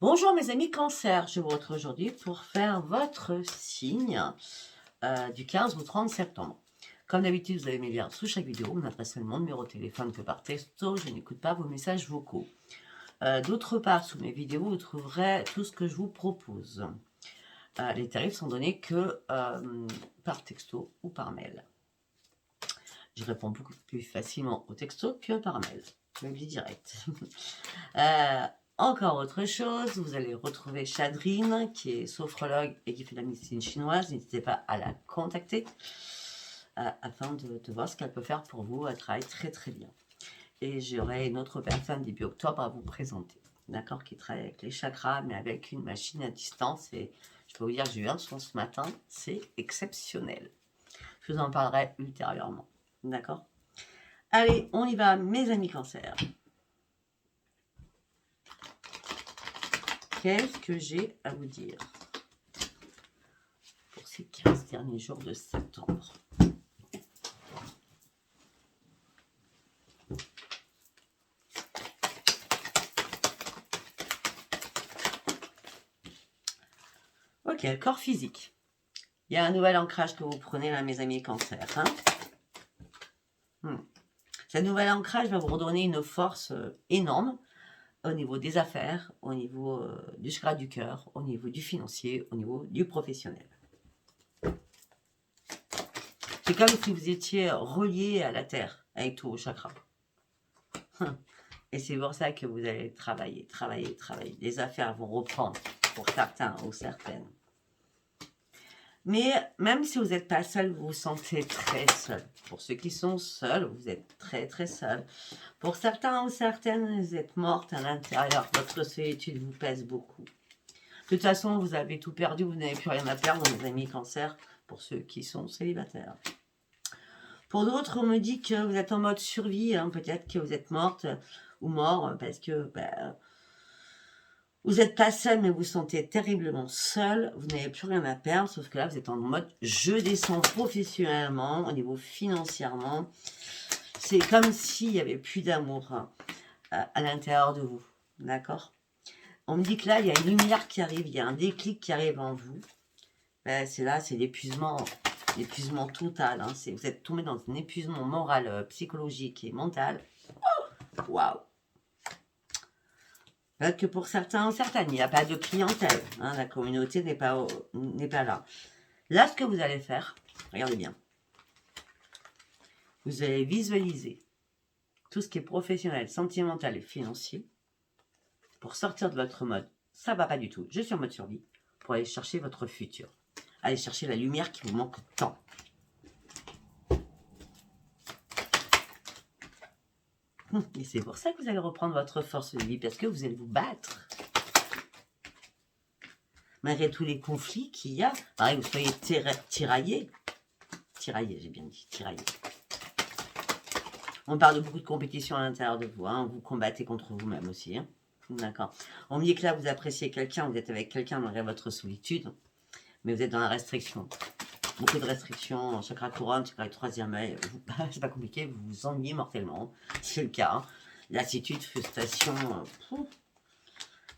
Bonjour mes amis Cancer, je vous retrouve aujourd'hui pour faire votre signe du 15 au 30 septembre. Comme d'habitude, vous avez mes liens sous chaque vidéo, mon adresse mail, mon numéro de téléphone que par texto, je n'écoute pas vos messages vocaux. D'autre part, sous mes vidéos, vous trouverez tout ce que je vous propose. Les tarifs sont donnés que par texto ou par mail. Je réponds beaucoup plus facilement au texto que par mail. Je le dis direct. Encore autre chose, vous allez retrouver Chadrine, qui est sophrologue et qui fait de la médecine chinoise. N'hésitez pas à la contacter afin de voir ce qu'elle peut faire pour vous. Elle travaille très très bien. Et j'aurai une autre personne début octobre à vous présenter, d'accord, qui travaille avec les chakras, mais avec une machine à distance. Et je peux vous dire que j'ai eu un son ce matin, c'est exceptionnel. Je vous en parlerai ultérieurement, d'accord. Allez, on y va, mes amis Cancer. Qu'est-ce que j'ai à vous dire pour ces 15 derniers jours de septembre? Ok, le corps physique. Il y a un nouvel ancrage que vous prenez là, mes amis Cancer. Ce nouvel ancrage va vous redonner une force énorme au niveau des affaires, au niveau du chakra du cœur, au niveau du financier, au niveau du professionnel. C'est comme si vous étiez relié à la terre avec tous vos chakras. Et c'est pour ça que vous allez travailler. Les affaires vont reprendre pour certains ou certaines. Mais même si vous n'êtes pas seul, vous vous sentez très seul. Pour ceux qui sont seuls, vous êtes très très seul. Pour certains ou certaines, vous êtes morte à l'intérieur. Votre solitude vous pèse beaucoup. De toute façon, vous avez tout perdu, vous n'avez plus rien à perdre, mes amis Cancer, pour ceux qui sont célibataires. Pour d'autres, on me dit que vous êtes en mode survie, peut-être que vous êtes morte ou mort, parce que vous n'êtes pas seul, mais vous vous sentez terriblement seul, vous n'avez plus rien à perdre, sauf que là, vous êtes en mode je descends professionnellement, au niveau financièrement. C'est comme s'il n'y avait plus d'amour à l'intérieur de vous, d'accord? On me dit que là, il y a une lumière qui arrive, il y a un déclic qui arrive en vous. C'est là, c'est l'épuisement total. Vous êtes tombé dans un épuisement moral, psychologique et mental. Waouh! Que pour certains ou certaines, il n'y a pas de clientèle. La communauté n'est pas là. Là, ce que vous allez faire, regardez bien. Vous allez visualiser tout ce qui est professionnel, sentimental et financier pour sortir de votre mode. Ça ne va pas du tout. Je suis en mode survie pour aller chercher votre futur. Allez chercher la lumière qui vous manque tant. Et c'est pour ça que vous allez reprendre votre force de vie, parce que vous allez vous battre. Malgré tous les conflits qu'il y a, pareil, vous soyez tiraillé. Tiraillé, j'ai bien dit, tiraillé. On parle de beaucoup de compétition à l'intérieur de vous. Vous combattez contre vous-même aussi. D'accord. On me dit que là, vous appréciez quelqu'un, vous êtes avec quelqu'un malgré votre solitude, mais vous êtes dans la restriction. Beaucoup de restrictions, chakra couronne, chakra troisième œil, c'est pas compliqué, vous vous ennuyez mortellement, c'est le cas. Lassitude, frustration,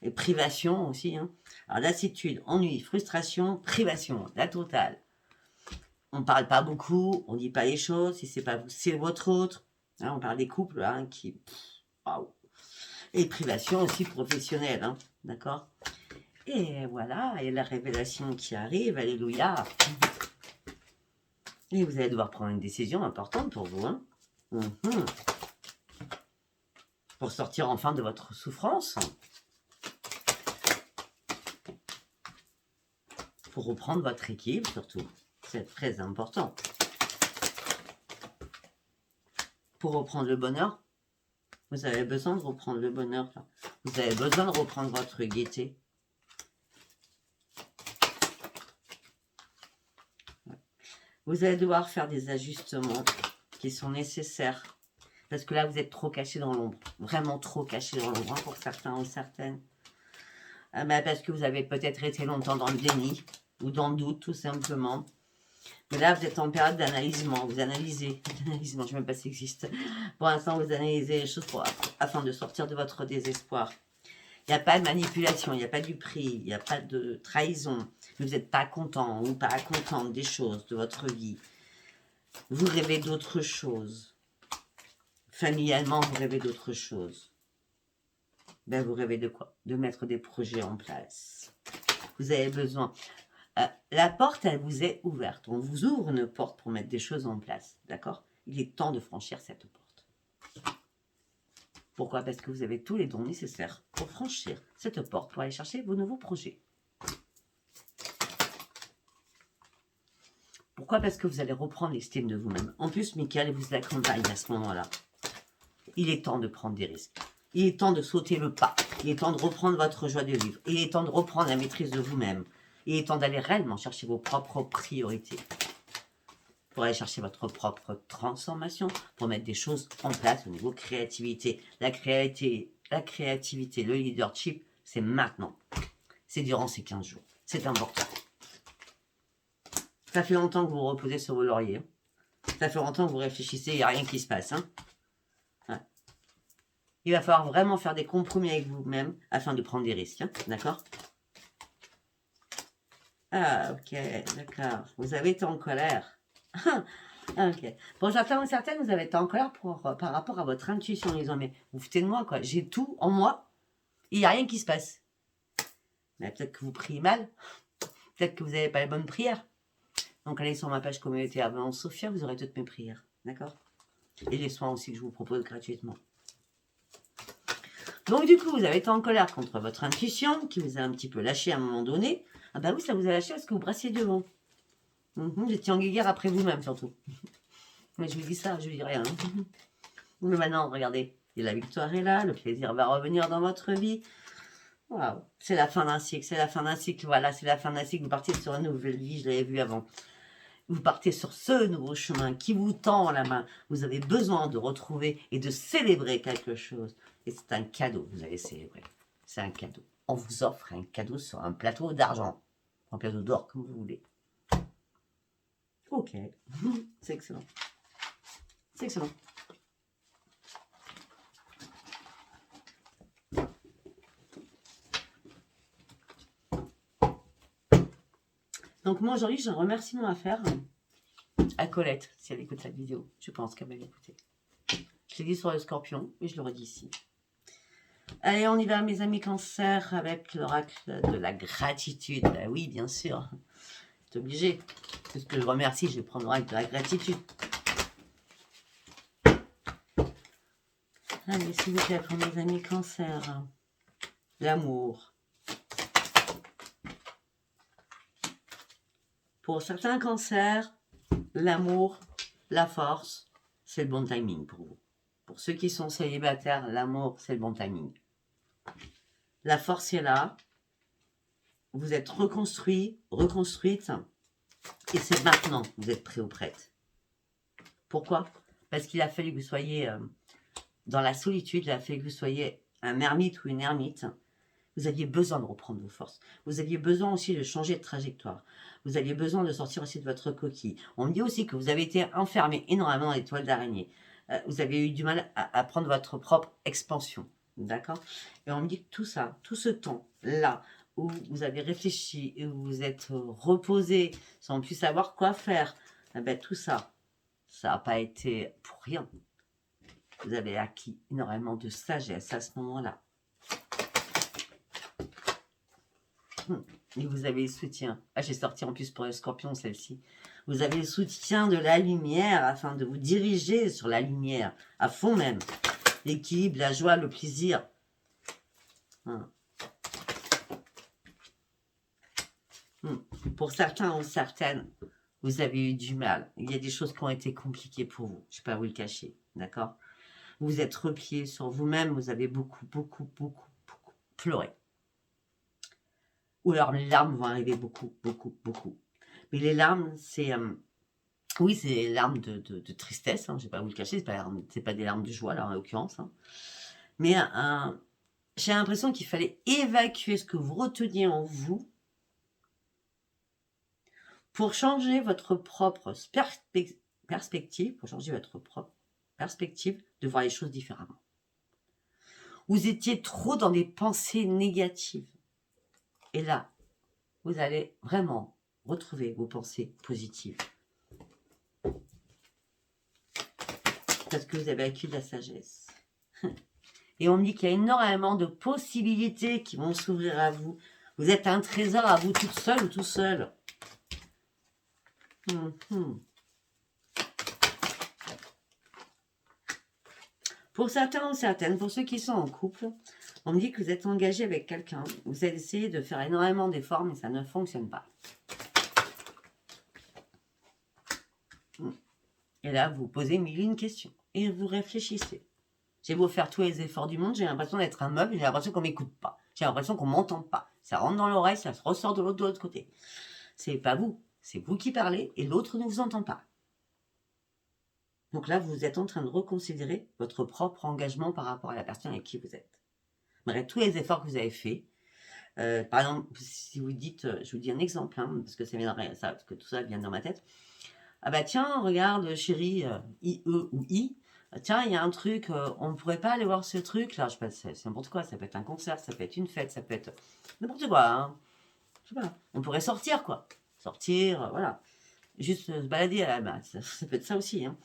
et privation aussi. Alors lassitude, ennui, frustration, privation, la totale. On ne parle pas beaucoup, on ne dit pas les choses, si c'est pas vous, c'est votre autre. On parle des couples qui... Waouh. Et privation aussi professionnelle, d'accord. Et voilà, et la révélation qui arrive, alléluia. Et vous allez devoir prendre une décision importante pour vous. Pour sortir enfin de votre souffrance. Pour reprendre votre équilibre surtout. C'est très important. Pour reprendre le bonheur, vous avez besoin de reprendre le bonheur. Vous avez besoin de reprendre votre gaieté. Vous allez devoir faire des ajustements qui sont nécessaires. Parce que là, vous êtes trop caché dans l'ombre. Vraiment trop caché dans l'ombre pour certains ou certaines. Parce que vous avez peut-être été longtemps dans le déni ou dans le doute, tout simplement. Mais là, vous êtes en période d'analysement. Vous analysez. Analysement, je ne sais même pas s'il existe. Pour l'instant, vous analysez les choses afin de sortir de votre désespoir. Il n'y a pas de manipulation, il n'y a pas du prix, il n'y a pas de trahison. Vous n'êtes pas content ou pas contente des choses de votre vie. Vous rêvez d'autre chose. Familialement, vous rêvez d'autre chose. Ben, vous rêvez de quoi? De mettre des projets en place. Vous avez besoin. La porte, elle vous est ouverte. On vous ouvre une porte pour mettre des choses en place. D'accord? Il est temps de franchir cette porte. Pourquoi? Parce que vous avez tous les dons nécessaires pour franchir cette porte, pour aller chercher vos nouveaux projets. Pourquoi? Parce que vous allez reprendre l'estime de vous-même. En plus, Michael vous accompagne à ce moment-là. Il est temps de prendre des risques. Il est temps de sauter le pas. Il est temps de reprendre votre joie de vivre. Il est temps de reprendre la maîtrise de vous-même. Il est temps d'aller réellement chercher vos propres priorités. Pour aller chercher votre propre transformation, pour mettre des choses en place au niveau créativité. La créativité, le leadership, c'est maintenant. C'est durant ces 15 jours. C'est important. Ça fait longtemps que vous vous reposez sur vos lauriers. Ça fait longtemps que vous réfléchissez, il n'y a rien qui se passe. Hein. Ouais. Il va falloir vraiment faire des compromis avec vous-même afin de prendre des risques. Hein. D'accord? Ah, ok, d'accord. Vous avez été en colère. Ok. Pour certains ou certaines, vous avez été en colère par rapport à votre intuition. Ils ont mais vous foutez de moi, quoi. J'ai tout en moi. Il n'y a rien qui se passe. Mais peut-être que vous priez mal. Peut-être que vous n'avez pas les bonnes prières. Donc allez sur ma page communauté avant Sophia, vous aurez toutes mes prières. D'accord? Et les soins aussi que je vous propose gratuitement. Donc du coup, vous avez été en colère contre votre intuition, qui vous a un petit peu lâché à un moment donné. Ah bah oui, ça vous a lâché parce que vous brassiez devant. Vous étiez en guéguerre après vous-même surtout. Mais je vous dis ça, je vous dis rien. Mais maintenant, regardez, la victoire est là, le plaisir va revenir dans votre vie. Waouh, c'est la fin d'un cycle, c'est la fin d'un cycle, voilà, c'est la fin d'un cycle. Vous partez sur une nouvelle vie, je l'avais vu avant. Vous partez sur ce nouveau chemin qui vous tend la main. Vous avez besoin de retrouver et de célébrer quelque chose. Et c'est un cadeau que vous allez célébrer. C'est un cadeau. On vous offre un cadeau sur un plateau d'argent. Un plateau d'or, comme vous voulez. Ok. C'est excellent. C'est excellent. Donc moi aujourd'hui j'ai un remerciement à faire à Colette, si elle écoute cette vidéo. Je pense qu'elle va l'écouter. Je l'ai dit sur le scorpion, et je le redis ici. Allez, on y va mes amis cancer avec l'oracle de la gratitude. Ben oui, bien sûr. C'est obligé. Parce que je remercie, je vais prendre l'oracle de la gratitude. Allez, s'il vous plaît, pour mes amis cancer. L'amour. Pour certains cancers, l'amour, la force, c'est le bon timing pour vous. Pour ceux qui sont célibataires, l'amour, c'est le bon timing. La force est là. Vous êtes reconstruit, reconstruite. Et c'est maintenant que vous êtes prêt ou prête. Pourquoi? Parce qu'il a fallu que vous soyez dans la solitude. Il a fallu que vous soyez un ermite ou une ermite. Vous aviez besoin de reprendre vos forces. Vous aviez besoin aussi de changer de trajectoire. Vous aviez besoin de sortir aussi de votre coquille. On me dit aussi que vous avez été enfermé énormément dans les toiles d'araignée. Vous avez eu du mal à prendre votre propre expansion. D'accord? Et on me dit que tout ça, tout ce temps-là, où vous avez réfléchi et où vous vous êtes reposé sans plus savoir quoi faire, eh ben, tout ça, ça n'a pas été pour rien. Vous avez acquis énormément de sagesse à ce moment-là. Et vous avez le soutien. Ah, j'ai sorti en plus pour le scorpion celle-ci. Vous avez le soutien de la lumière afin de vous diriger sur la lumière, à fond même. L'équilibre, la joie, le plaisir. Pour certains ou certaines, vous avez eu du mal. Il y a des choses qui ont été compliquées pour vous. Je ne vais pas vous le cacher. D'accord? Vous êtes replié sur vous-même. Vous avez beaucoup pleuré. Ou alors les larmes vont arriver beaucoup. Mais les larmes, c'est... oui, c'est des larmes de tristesse, hein, je ne vais pas vous le cacher, c'est pas des larmes de joie, là, en l'occurrence. Hein. Mais j'ai l'impression qu'il fallait évacuer ce que vous reteniez en vous pour changer votre propre perspective, de voir les choses différemment. Vous étiez trop dans des pensées négatives. Et là, vous allez vraiment retrouver vos pensées positives. Parce que vous avez acquis de la sagesse. Et on me dit qu'il y a énormément de possibilités qui vont s'ouvrir à vous. Vous êtes un trésor à vous toute seule ou tout seul. Pour certains ou certaines, pour ceux qui sont en couple, on me dit que vous êtes engagé avec quelqu'un. Vous avez essayé de faire énormément d'efforts, mais ça ne fonctionne pas. Et là, vous posez mille et une questions. Et vous réfléchissez. J'ai beau faire tous les efforts du monde, j'ai l'impression d'être un meuble, j'ai l'impression qu'on ne m'écoute pas. J'ai l'impression qu'on ne m'entend pas. Ça rentre dans l'oreille, ça se ressort de l'autre côté. C'est pas vous, c'est vous qui parlez et l'autre ne vous entend pas. Donc là, vous êtes en train de reconsidérer votre propre engagement par rapport à la personne avec qui vous êtes. Malgré tous les efforts que vous avez faits. Par exemple, si vous dites, je vous dis un exemple, hein, parce que parce que tout ça vient dans ma tête. Ah bah tiens, regarde chérie, IE ou I, tiens, il y a un truc, on ne pourrait pas aller voir ce truc là, je sais pas, c'est n'importe quoi, ça peut être un concert, ça peut être une fête, ça peut être n'importe quoi, hein. Je sais pas, on pourrait sortir quoi, sortir, voilà, juste se balader à la base, ça peut être ça aussi, hein.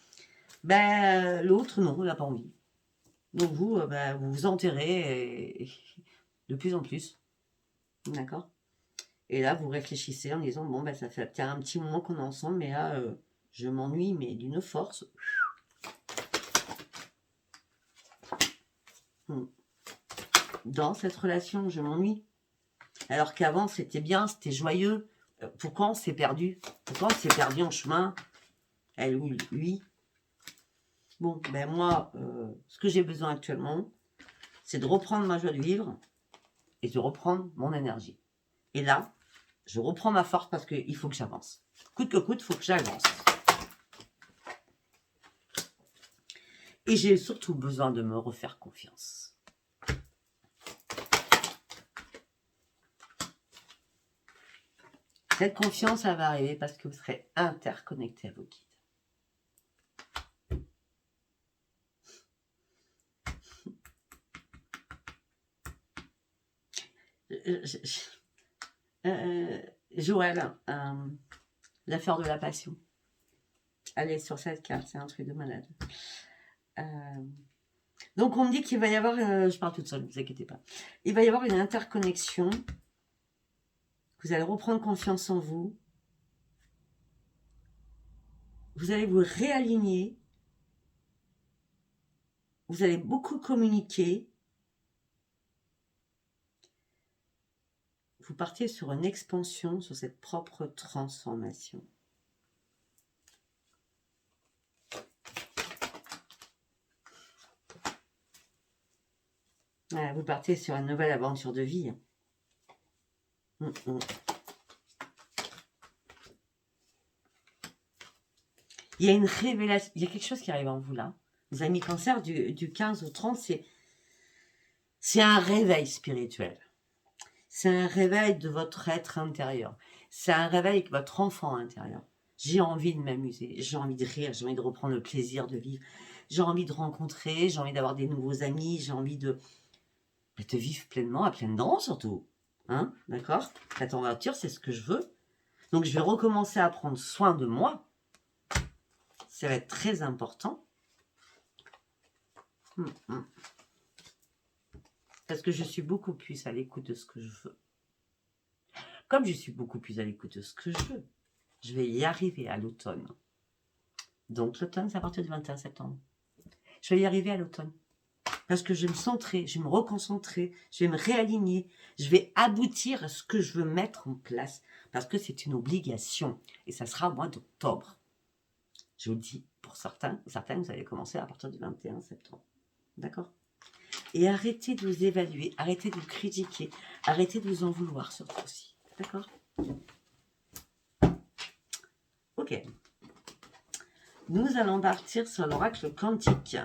Ben, l'autre, non, il n'a pas envie. Donc vous, vous vous enterrez de plus en plus, d'accord. Et là, vous réfléchissez en disant, bon, ben ça fait un petit moment qu'on est ensemble, mais là, je m'ennuie, mais d'une force. Dans cette relation, je m'ennuie. Alors qu'avant, c'était bien, c'était joyeux. Pourquoi on s'est perdu? Pourquoi on s'est perdu en chemin? Elle ou lui? Bon, ben moi, ce que j'ai besoin actuellement, c'est de reprendre ma joie de vivre et de reprendre mon énergie. Et là, je reprends ma force parce qu'il faut que j'avance. Coûte que coûte, il faut que j'avance. Et j'ai surtout besoin de me refaire confiance. Cette confiance, ça va arriver parce que vous serez interconnecté à vos guides. Joël, l'affaire de la passion. Allez sur cette carte, c'est un truc de malade. Donc on me dit qu'il va y avoir, je parle toute seule, ne vous inquiétez pas. Il va y avoir une interconnexion. Vous allez reprendre confiance en vous. Vous allez vous réaligner. Vous allez beaucoup communiquer. Vous partez sur une expansion, sur cette propre transformation. Voilà, vous partez sur une nouvelle aventure de vie. Il y a une révélation, il y a quelque chose qui arrive en vous là. Vous avez mis Cancer du 15 au 30, c'est un réveil spirituel. C'est un réveil de votre être intérieur. C'est un réveil avec votre enfant intérieur. J'ai envie de m'amuser, j'ai envie de rire, j'ai envie de reprendre le plaisir de vivre. J'ai envie de rencontrer, j'ai envie d'avoir des nouveaux amis, j'ai envie de vivre pleinement, à pleines dents surtout. Hein, d'accord? La température, c'est ce que je veux. Donc je vais recommencer à prendre soin de moi. Ça va être très important. Parce que je suis beaucoup plus à l'écoute de ce que je veux. Comme je suis beaucoup plus à l'écoute de ce que je veux, je vais y arriver à l'automne. Donc l'automne, c'est à partir du 21 septembre. Je vais y arriver à l'automne. Parce que je vais me centrer, je vais me reconcentrer, je vais me réaligner, je vais aboutir à ce que je veux mettre en place. Parce que c'est une obligation. Et ça sera au mois d'octobre. Je vous le dis, pour certains, vous allez commencer à partir du 21 septembre. D'accord? Et arrêtez de vous évaluer, arrêtez de vous critiquer, arrêtez de vous en vouloir surtout aussi. D'accord? Ok. Nous allons partir sur l'oracle quantique.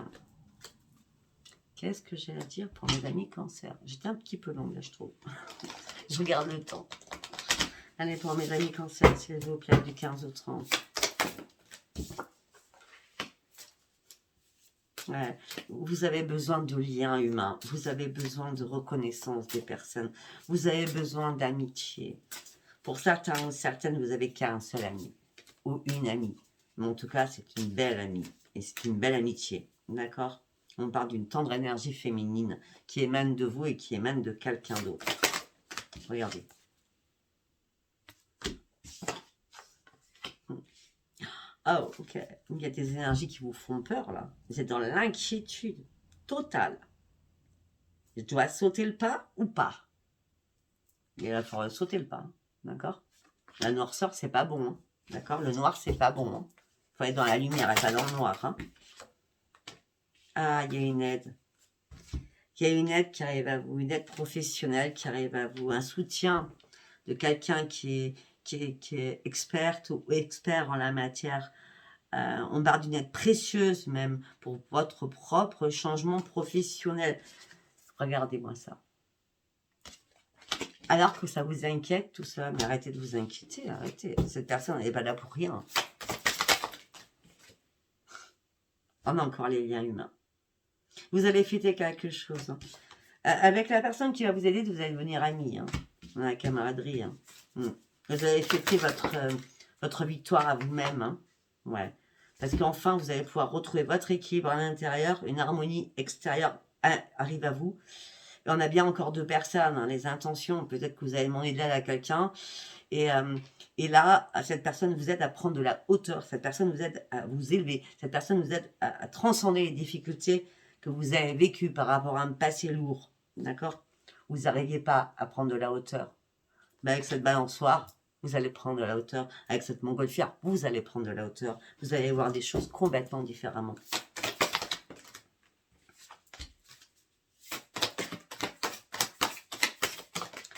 Qu'est-ce que j'ai à dire pour mes amis Cancer? J'étais un petit peu longue là, je trouve. Je regarde le temps. Allez, pour mes amis Cancer, s'il vous plaît, du 15 au 30. Ouais. Vous avez besoin de liens humains. Vous avez besoin de reconnaissance des personnes. Vous avez besoin d'amitié. Pour certains ou certaines, vous avez qu'un seul ami. Ou une amie. Mais en tout cas, c'est une belle amie. Et c'est une belle amitié. D'accord? On parle d'une tendre énergie féminine qui émane de vous et qui émane de quelqu'un d'autre. Regardez. Oh, ok. Il y a des énergies qui vous font peur, là. Vous êtes dans l'inquiétude totale. Je dois sauter le pas ou pas? Il va falloir sauter le pas, hein. D'accord? La noirceur, c'est pas bon, hein. D'accord? Le noir, c'est pas bon, hein. Il faut être dans la lumière et pas dans le noir, hein. Ah, il y a une aide. Il y a une aide qui arrive à vous, une aide professionnelle qui arrive à vous, un soutien de quelqu'un qui est experte ou expert en la matière. On parle d'une aide précieuse même pour votre propre changement professionnel. Regardez-moi ça. Alors que ça vous inquiète, tout ça, mais arrêtez de vous inquiéter, arrêtez. Cette personne n'est pas là pour rien. On a encore les liens humains. Vous allez fêter quelque chose. Hein. Avec la personne qui va vous aider, vous allez devenir amis. Hein. Dans la camaraderie. Hein. Vous allez fêter votre victoire à vous-même. Hein. Ouais. Parce qu'enfin, vous allez pouvoir retrouver votre équilibre à l'intérieur. Une harmonie extérieure arrive à vous. Et on a bien encore deux personnes. Hein, les intentions, peut-être que vous allez demander de l'aide à quelqu'un. Et là, cette personne vous aide à prendre de la hauteur. Cette personne vous aide à vous élever. Cette personne vous aide à transcender les difficultés que vous avez vécues par rapport à un passé lourd. D'accord? Vous n'arriviez pas à prendre de la hauteur. Mais avec cette balançoire, vous allez prendre de la hauteur. Avec cette montgolfière, vous allez prendre de la hauteur. Vous allez voir des choses complètement différemment.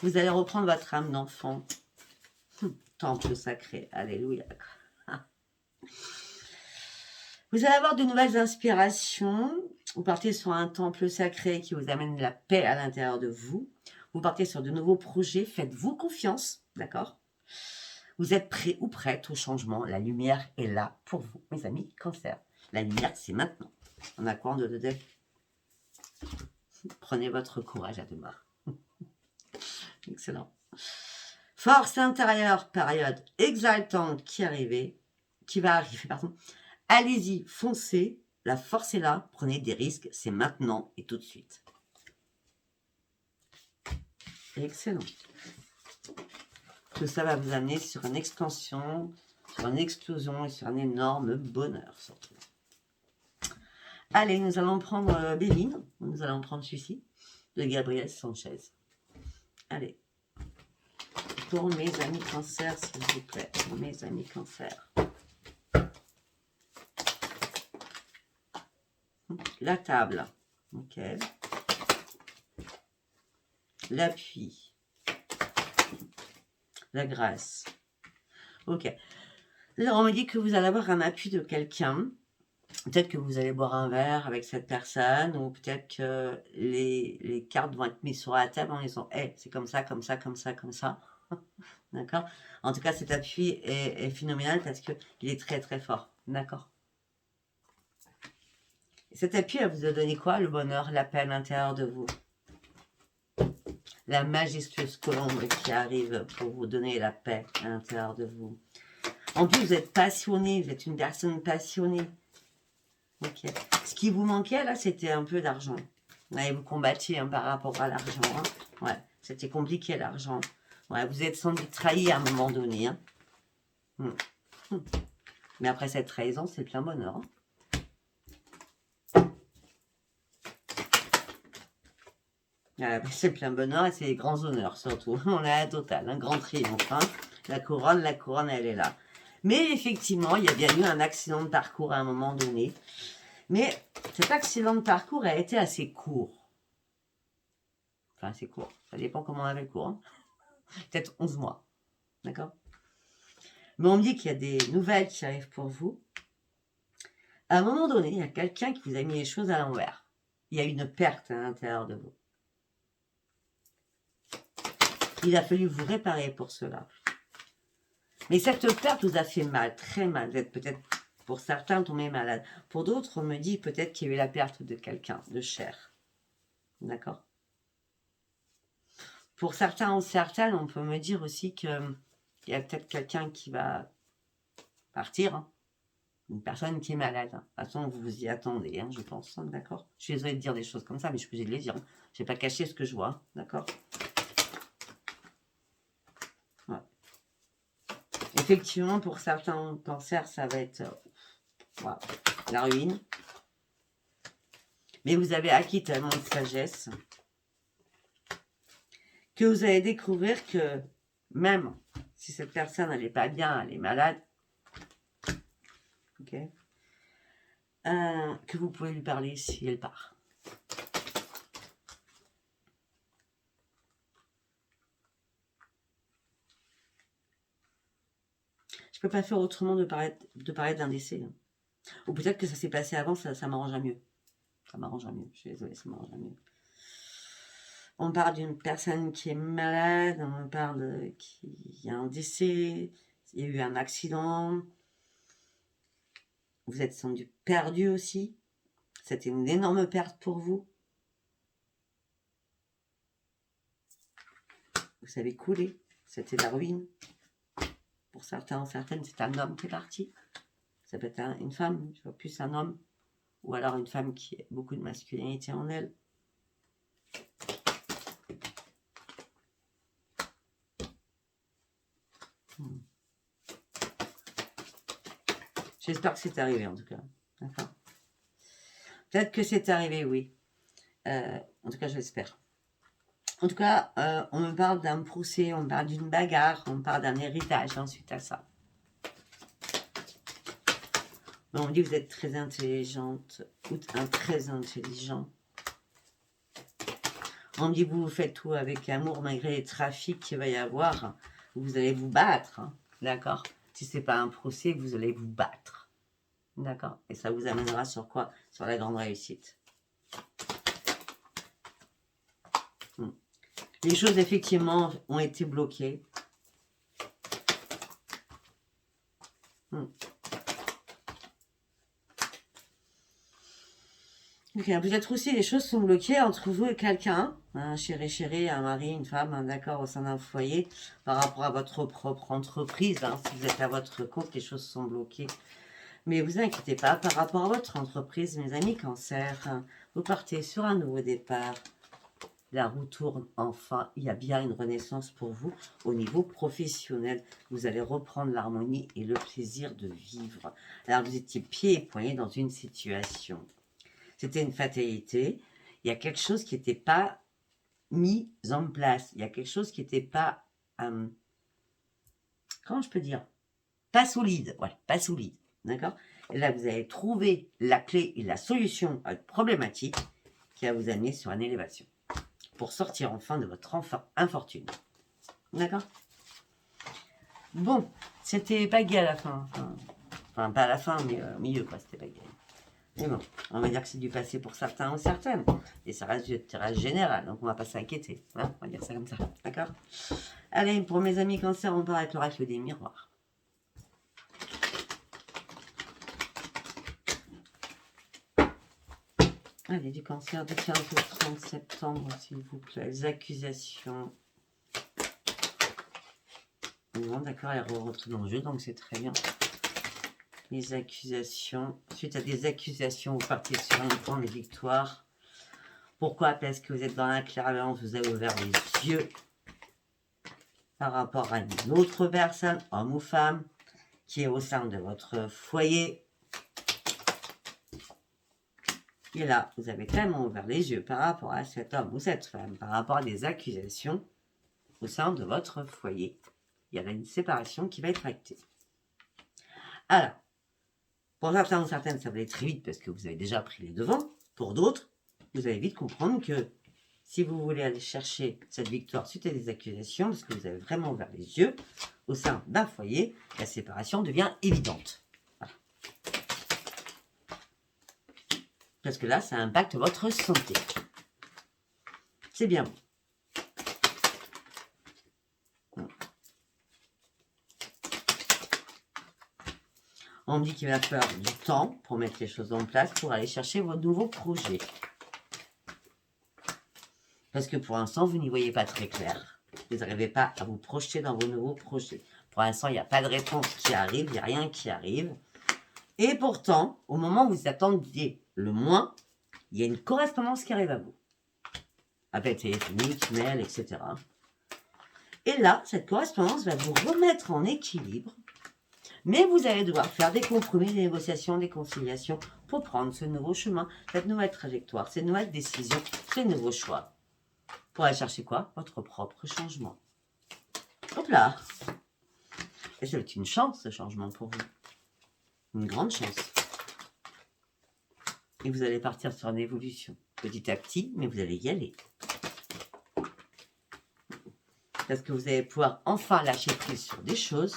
Vous allez reprendre votre âme d'enfant. Temple sacré. Alléluia. Vous allez avoir de nouvelles inspirations. Vous partez sur un temple sacré qui vous amène la paix à l'intérieur de vous. Vous partez sur de nouveaux projets. Faites-vous confiance. D'accord? Vous êtes prêt ou prête au changement. La lumière est là pour vous, mes amis Cancer. La lumière, c'est maintenant. On a quoi en deux de deck? Prenez votre courage à deux mains. Excellent. Force intérieure, période exaltante qui va arriver, pardon. Allez-y, foncez, la force est là, prenez des risques, c'est maintenant et tout de suite. Excellent. Tout ça va vous amener sur une expansion, sur une explosion et sur un énorme bonheur surtout. Allez, nous allons prendre Béline, nous allons prendre celui-ci, de Gabriel Sanchez. Allez. Pour mes amis Cancer, s'il vous plaît. Pour mes amis Cancer. La table. Ok. L'appui. La grâce. Ok. Là, on me dit que vous allez avoir un appui de quelqu'un. Peut-être que vous allez boire un verre avec cette personne, ou peut-être que les cartes vont être mises sur la table en disant hey, c'est comme ça, comme ça, comme ça, comme ça. D'accord? En tout cas, cet appui est phénoménal parce qu'il est très très fort. D'accord? Cet appui, elle vous a donné quoi? Le bonheur, la paix à l'intérieur de vous. La majestueuse colombe qui arrive pour vous donner la paix à l'intérieur de vous. En plus, vous êtes passionné, vous êtes une personne passionnée. Ok. Ce qui vous manquait, là, c'était un peu d'argent. Ouais, vous combattiez par rapport à l'argent. Hein. Ouais, c'était compliqué, l'argent. Ouais, vous êtes senti trahi à un moment donné. Hein. Mais après cette trahison, c'est plein bonheur. Hein. C'est plein bonheur et c'est les grands honneurs surtout. On a la totale, un grand triomphe. Hein. La couronne, elle est là. Mais effectivement, il y a bien eu un accident de parcours à un moment donné. Mais cet accident de parcours a été assez court. Enfin, assez court. Ça dépend comment on avait le cours. Hein. Peut-être 11 mois. D'accord? Mais on me dit qu'il y a des nouvelles qui arrivent pour vous. À un moment donné, il y a quelqu'un qui vous a mis les choses à l'envers. Il y a une perte à l'intérieur de vous. Il a fallu vous réparer pour cela. Mais cette perte vous a fait mal, très mal. Vous êtes peut-être Pour certains, tomber malade. Pour d'autres, on me dit peut-être qu'il y a eu la perte de quelqu'un, de cher. D'accord? Pour certains ou certaines, on peut me dire aussi qu'il y a peut-être quelqu'un qui va partir. Hein. Une personne qui est malade. De toute façon, vous vous y attendez, hein, je pense. Hein, d'accord? Je suis désolée de dire des choses comme ça, mais je suis obligée de les dire. Hein. Je n'ai pas caché ce que je vois. Hein, d'accord? Ouais. Effectivement, pour certains cancers, ça va être voilà, la ruine. Mais vous avez acquis tellement de sagesse que vous allez découvrir que même si cette personne n'est pas bien, elle est malade, ok, que vous pouvez lui parler si elle part. Je ne peux pas faire autrement de parler d'un décès. Hein. Ou peut-être que ça s'est passé avant, ça m'arrangera mieux. Ça m'arrangera mieux, je suis désolée, ça m'arrangera mieux. On parle d'une personne qui est malade, on parle qu'il y a un décès, il y a eu un accident, vous êtes sentu perdu aussi, c'était une énorme perte pour vous. Vous avez coulé, c'était la ruine. Pour certains ou certaines, c'est un homme qui est parti. Ça peut être une femme, je vois plus un homme, ou alors une femme qui a beaucoup de masculinité en elle. J'espère que c'est arrivé en tout cas. D'accord. Peut-être que c'est arrivé, oui. En tout cas, je l'espère. En tout cas, on me parle d'un procès, on me parle d'une bagarre, on me parle d'un héritage ensuite à ça. On me dit que vous êtes très intelligente ou très intelligent. On me dit que vous faites tout avec amour malgré les trafics qu'il va y avoir. Vous allez vous battre, hein, d'accord? Si ce n'est pas un procès, vous allez vous battre. D'accord? Et ça vous amènera sur quoi? Sur la grande réussite. Les choses, effectivement, ont été bloquées. Okay. Peut-être aussi les choses sont bloquées entre vous et quelqu'un, un chéri, un mari, une femme, un accord au sein d'un foyer, par rapport à votre propre entreprise. Hein, si vous êtes à votre compte, les choses sont bloquées. Mais vous inquiétez pas, par rapport à votre entreprise, mes amis cancer, vous partez sur un nouveau départ. La roue tourne enfin, il y a bien une renaissance pour vous au niveau professionnel. Vous allez reprendre l'harmonie et le plaisir de vivre. Alors vous étiez pieds et poignets dans une situation. C'était une fatalité. Il y a quelque chose qui n'était pas mis en place. Il y a quelque chose qui n'était pas... comment je peux dire? Pas solide. Voilà, pas solide. D'accord? Et là, vous allez trouver la clé et la solution à une problématique qui va vous amener sur une élévation. Pour sortir enfin de votre infortune. D'accord? Bon, c'était pas gay à la fin. Enfin, pas à la fin, mais au milieu, quoi. C'était pas gay. Mais bon, on va dire que c'est du passé pour certains ou certaines. Et ça reste du tirage général, donc on va pas s'inquiéter. Hein, on va dire ça comme ça. D'accord? Allez, pour mes amis cancer, on part avec l'oracle des miroirs. Allez, du cancer du 15 au 30 septembre, s'il vous plaît. Les accusations. Non, d'accord, elle rentre dans le jeu, donc c'est très bien. Les accusations. Suite à des accusations, vous partez sur une grande victoire. Pourquoi? Parce que vous êtes dans la clairvoyance, vous avez ouvert les yeux par rapport à une autre personne, homme ou femme, qui est au sein de votre foyer. Et là, vous avez tellement ouvert les yeux par rapport à cet homme ou cette femme, par rapport à des accusations au sein de votre foyer. Il y a une séparation qui va être actée. Alors, pour certains ou certaines, ça va aller très vite parce que vous avez déjà pris les devants. Pour d'autres, vous allez vite comprendre que si vous voulez aller chercher cette victoire suite à des accusations, parce que vous avez vraiment ouvert les yeux, au sein d'un foyer, la séparation devient évidente. Voilà. Parce que là, ça impacte votre santé. C'est bien bon. On me dit qu'il va falloir du temps pour mettre les choses en place, pour aller chercher vos nouveaux projets. Parce que pour l'instant, vous n'y voyez pas très clair. Vous n'arrivez pas à vous projeter dans vos nouveaux projets. Pour l'instant, il n'y a pas de réponse qui arrive, il n'y a rien qui arrive. Et pourtant, au moment où vous attendiez le moins, il y a une correspondance qui arrive à vous. Appel téléphonique, mail, etc. Et là, cette correspondance va vous remettre en équilibre. Mais vous allez devoir faire des compromis, des négociations, des conciliations pour prendre ce nouveau chemin, cette nouvelle trajectoire, ces nouvelles décisions, ces nouveaux choix. Pour aller chercher quoi? Votre propre changement. Hop là! Et c'est une chance, ce changement pour vous. Une grande chance. Et vous allez partir sur une évolution. Petit à petit, mais vous allez y aller. Parce que vous allez pouvoir enfin lâcher prise sur des choses.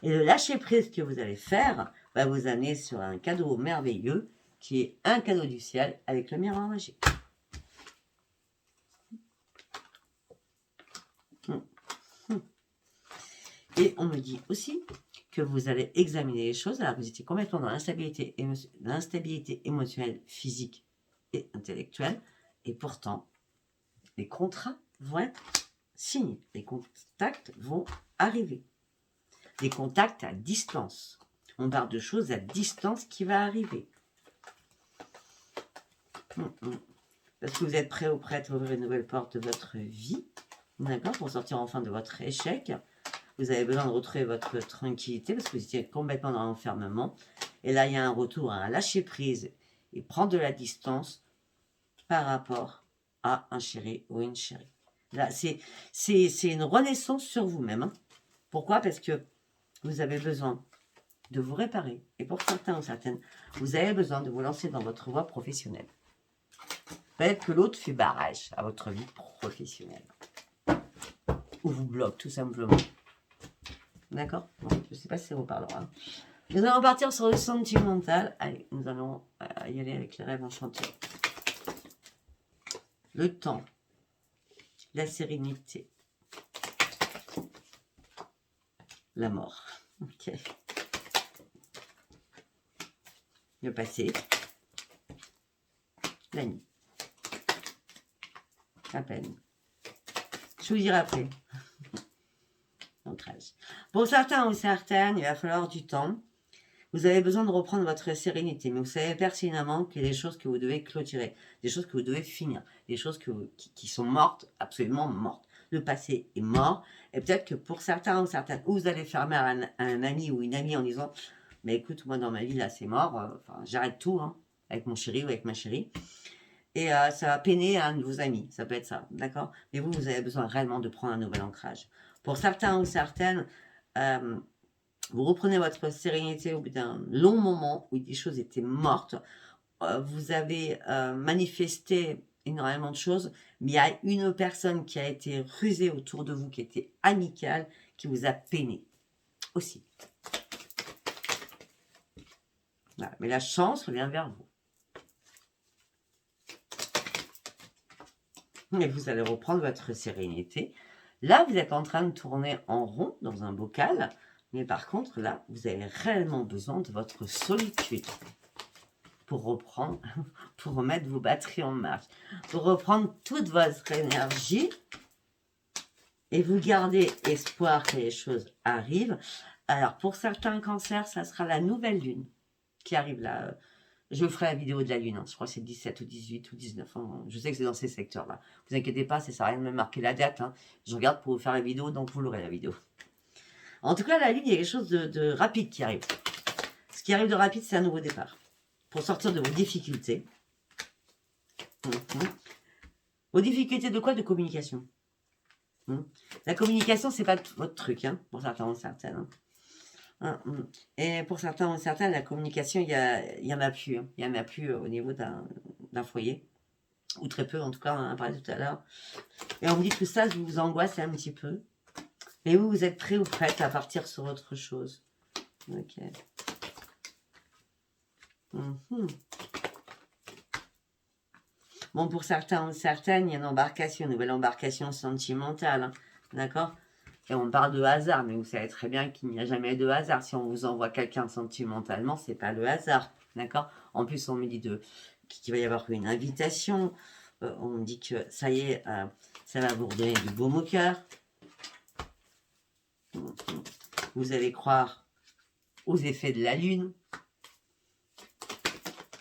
Et le lâcher prise que vous allez faire va vous amener sur un cadeau merveilleux qui est un cadeau du ciel avec le miroir magique. Et on me dit aussi que vous allez examiner les choses. Alors vous étiez complètement dans l'instabilité émotionnelle, physique et intellectuelle. Et pourtant, les contrats vont être signés. Les contacts vont arriver. Des contacts à distance. On parle de choses à distance qui va arriver. Parce que vous êtes prêt ou prête à ouvrir une nouvelle porte de votre vie. D'accord? Pour sortir enfin de votre échec. Vous avez besoin de retrouver votre tranquillité parce que vous étiez complètement dans l'enfermement. Et là, il y a un retour à un lâcher prise et prendre de la distance par rapport à un chéri ou une chérie. Là, c'est une renaissance sur vous-même. Hein. Pourquoi? Parce que vous avez besoin de vous réparer. Et pour certains ou certaines, vous avez besoin de vous lancer dans votre voie professionnelle. Peut-être que l'autre fait barrage à votre vie professionnelle. Ou vous bloque tout simplement. D'accord? Bon, je ne sais pas si ça vous parlera. Nous allons partir sur le sentimental. Allez, nous allons y aller avec les rêves enchantés. Le temps. La sérénité. La mort. Ok. Le passé. La nuit. La peine. Je vous dirai après. Ancrage. Pour certains ou certaines, il va falloir du temps. Vous avez besoin de reprendre votre sérénité, mais vous savez pertinemment qu'il y a des choses que vous devez clôturer, des choses que vous devez finir, des choses qui sont mortes, absolument mortes. Le passé est mort, et peut-être que pour certains ou certaines, vous allez fermer à un ami ou une amie en disant « Mais écoute, moi dans ma vie, là c'est mort, j'arrête tout, hein, avec mon chéri ou avec ma chérie. » Et ça va peiner à un de vos amis, ça peut être ça, d'accord? Mais vous avez besoin réellement de prendre un nouvel ancrage. Pour certains ou certaines, vous reprenez votre sérénité au bout d'un long moment où des choses étaient mortes. Vous avez manifesté énormément de choses, mais il y a une personne qui a été rusée autour de vous, qui était amicale, qui vous a peiné aussi. Voilà. Mais la chance revient vers vous. Et vous allez reprendre votre sérénité. Là, vous êtes en train de tourner en rond dans un bocal. Mais par contre, là, vous avez réellement besoin de votre solitude pour reprendre, pour remettre vos batteries en marche, pour reprendre toute votre énergie et vous garder espoir que les choses arrivent. Alors, pour certains cancers, ça sera la nouvelle lune qui arrive là. Je ferai la vidéo de la lune, hein. Je crois que c'est 17 ou 18 ou 19. Hein. Je sais que c'est dans ces secteurs-là. Vous inquiétez pas, ça ne sert à rien de me marquer la date. Hein. Je regarde pour vous faire la vidéo, donc vous l'aurez la vidéo. En tout cas, la lune, il y a quelque chose de rapide qui arrive. Ce qui arrive de rapide, c'est un nouveau départ. Pour sortir de vos difficultés. Vos difficultés de quoi? De communication. La communication, c'est pas votre truc, hein, pour certains ou certaines. Et pour certains ou certaines, la communication, il y en a plus. Hein. Il n'y en a plus au niveau d'un foyer. Ou très peu, en tout cas, on en a parlé tout à l'heure. Et on me dit que ça vous angoisse un petit peu. Mais vous êtes prêt ou prête à partir sur autre chose. Ok. Bon, pour certains ou certaines, il y a une embarcation, une nouvelle embarcation sentimentale. Hein, d'accord? Et on parle de hasard, mais vous savez très bien qu'il n'y a jamais de hasard. Si on vous envoie quelqu'un sentimentalement, c'est pas le hasard, d'accord? En plus, on me dit qu'il va y avoir une invitation. On me dit que ça y est, ça va vous redonner du baume au cœur. Vous allez croire aux effets de la lune.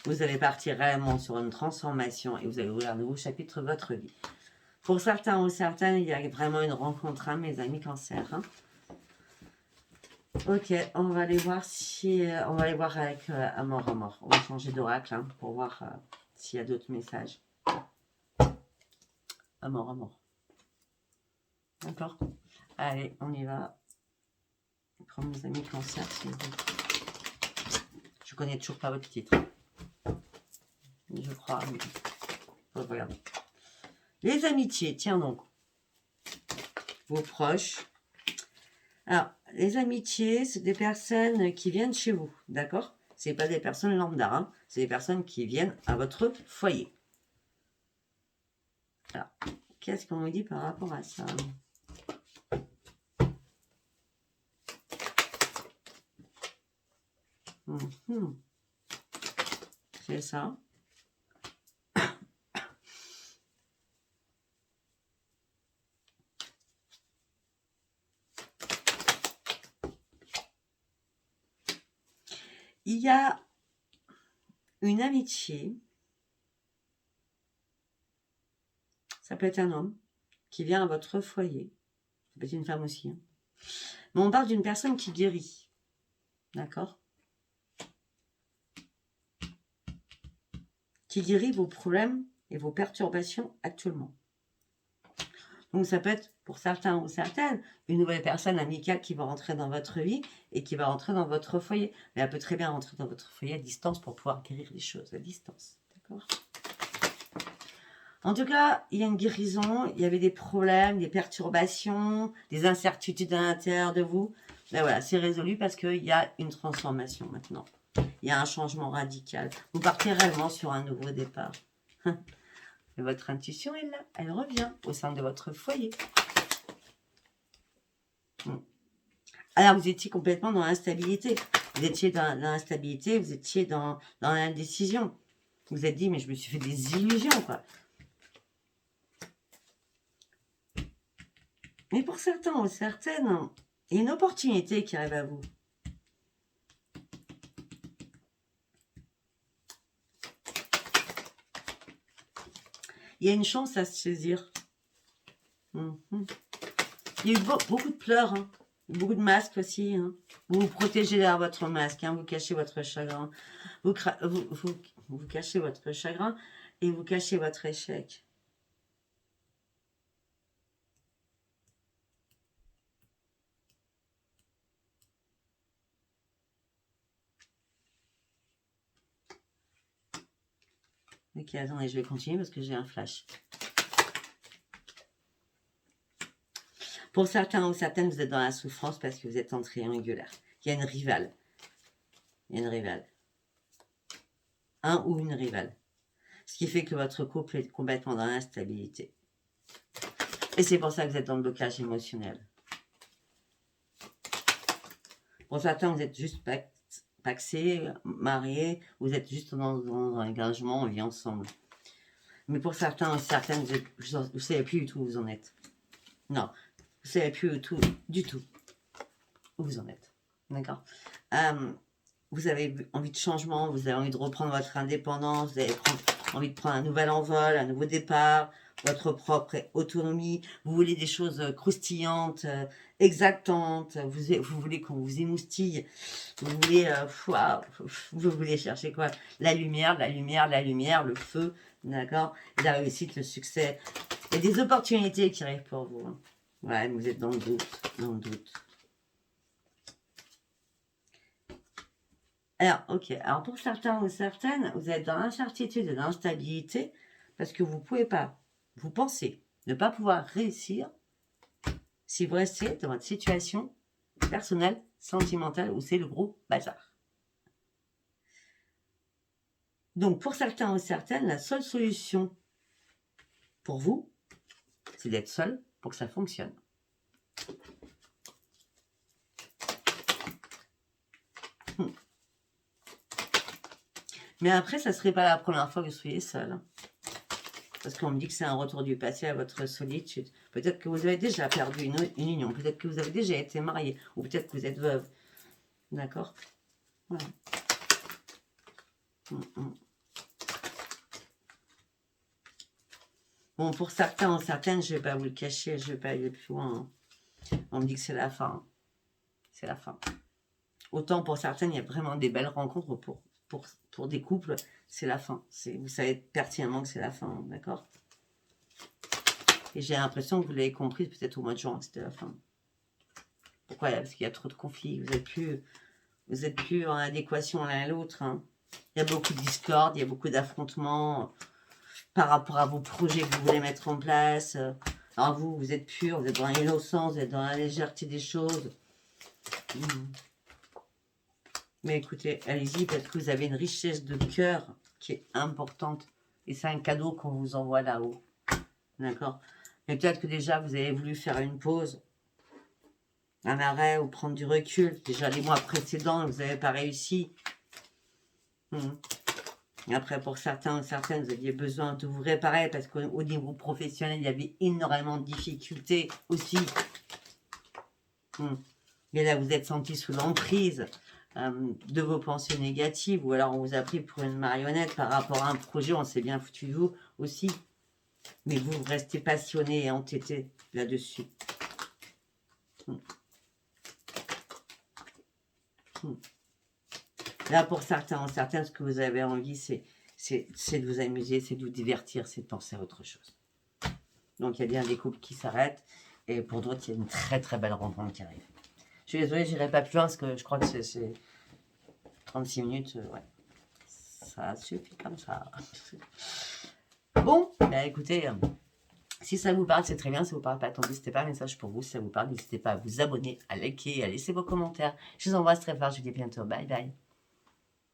Vous allez partir réellement sur une transformation et vous allez ouvrir un nouveau chapitre de votre vie. Pour certains ou certaines, il y a vraiment une rencontre, hein, mes amis Cancer. Hein. Ok, on va aller voir si... on va aller voir avec Amour. On va changer d'oracle hein, pour voir s'il y a d'autres messages. Amour. D'accord. Allez, on y va. Je prends mes amis Cancer. Je connais toujours pas votre titre. Je crois. Regardez. Les amitiés, tiens donc. Vos proches. Alors, les amitiés, c'est des personnes qui viennent chez vous, d'accord? C'est pas des personnes lambda, hein, c'est des personnes qui viennent à votre foyer. Alors, qu'est-ce qu'on me dit par rapport à ça? C'est ça. Il y a une amitié, ça peut être un homme qui vient à votre foyer, ça peut être une femme aussi, hein. Mais on parle d'une personne qui guérit, d'accord? Qui guérit vos problèmes et vos perturbations actuellement. Donc ça peut être pour certains ou certaines une nouvelle personne amicale qui va rentrer dans votre vie et qui va rentrer dans votre foyer. Mais elle peut très bien rentrer dans votre foyer à distance pour pouvoir guérir les choses à distance. D'accord ? En tout cas, il y a une guérison, il y avait des problèmes, des perturbations, des incertitudes à l'intérieur de vous. Mais voilà, c'est résolu parce qu'il y a une transformation maintenant. Il y a un changement radical. Vous partez réellement sur un nouveau départ. Et votre intuition est là, elle revient au sein de votre foyer. Alors, vous étiez complètement dans l'instabilité. Vous étiez dans l'instabilité, vous étiez dans l'indécision. Vous vous êtes dit, mais je me suis fait des illusions, quoi. Mais pour certains ou certaines, il y a une opportunité qui arrive à vous. Il y a une chance à se saisir. Il y a eu beaucoup de pleurs, hein. Beaucoup de masques aussi. Hein. Vous vous protégez derrière votre masque, hein. Vous cachez votre chagrin. Vous cachez votre chagrin et vous cachez votre échec. Ok, attendez, je vais continuer parce que j'ai un flash. Pour certains ou certaines, vous êtes dans la souffrance parce que vous êtes en triangulaire. Il y a une rivale. Il y a une rivale. Un ou une rivale. Ce qui fait que votre couple est complètement dans l'instabilité. Et c'est pour ça que vous êtes dans le blocage émotionnel. Pour certains, vous êtes juste paxés, mariés, vous êtes juste dans un engagement, on vit ensemble. Mais pour certains ou certaines, vous ne savez plus du tout où vous en êtes. Non, vous ne savez plus du tout où vous en êtes. D'accord. Vous avez envie de changement, vous avez envie de reprendre votre indépendance, vous avez envie de prendre un nouvel envol, un nouveau départ, votre propre autonomie, vous voulez des choses croustillantes, exactantes, vous voulez qu'on vous émoustille, vous voulez chercher quoi? La lumière, le feu, d'accord? La réussite, le succès. Il y a des opportunités qui arrivent pour vous. Hein. Ouais, vous êtes dans le doute. Alors, ok. Alors, pour certains ou certaines, vous êtes dans l'incertitude et l'instabilité parce que vous ne pouvez pas, vous pensez ne pas pouvoir réussir si vous restez dans votre situation personnelle, sentimentale, où c'est le gros bazar. Donc, pour certains ou certaines, la seule solution pour vous, c'est d'être seul pour que ça fonctionne. Mais après, ça serait pas la première fois que vous soyez seul. Hein. Parce qu'on me dit que c'est un retour du passé à votre solitude. Peut-être que vous avez déjà perdu une union. Peut-être que vous avez déjà été marié. Ou peut-être que vous êtes veuve. D'accord? Voilà. Bon, pour certains ou certaines, je ne vais pas vous le cacher. Je ne vais pas aller plus loin. Hein. On me dit que c'est la fin. C'est la fin. Autant pour certaines, il y a vraiment des belles rencontres. Pour des couples, c'est la fin. Vous savez pertinemment que c'est la fin. D'accord? Et j'ai l'impression que vous l'avez compris peut-être au mois de juin que c'était la fin. Pourquoi? Parce qu'il y a trop de conflits. Vous êtes plus en adéquation l'un à l'autre. Hein. Il y a beaucoup de discorde, il y a beaucoup d'affrontements par rapport à vos projets que vous voulez mettre en place. Alors vous êtes pur, vous êtes dans l'innocence, vous êtes dans la légèreté des choses. Mais écoutez, allez-y, peut-être que vous avez une richesse de cœur qui est importante. Et c'est un cadeau qu'on vous envoie là-haut. D'accord? Mais peut-être que déjà, vous avez voulu faire une pause, un arrêt ou prendre du recul. Déjà, les mois précédents, vous n'avez pas réussi. Et après, pour certains ou certaines, vous aviez besoin de vous réparer parce qu'au niveau professionnel, il y avait énormément de difficultés aussi. Et là, vous êtes senti sous l'emprise de vos pensées négatives ou alors on vous a pris pour une marionnette par rapport à un projet, on s'est bien foutu de vous aussi. Mais vous restez passionné et entêté là-dessus. Là, pour certains ou certaines, ce que vous avez envie, c'est de vous amuser, c'est de vous divertir, c'est de penser à autre chose. Donc, il y a bien des couples qui s'arrêtent. Et pour d'autres, il y a une très très belle rencontre qui arrive. Je suis désolée, je n'irai pas plus loin parce que je crois que c'est 36 minutes. Ouais. Ça suffit comme ça. Bon, bah écoutez, si ça vous parle, c'est très bien. Si ça vous parle pas, attendez, n'hésitez pas un message pour vous. Si ça vous parle, n'hésitez pas à vous abonner, à liker, à laisser vos commentaires. Je vous embrasse très fort. Je vous dis à bientôt. Bye bye.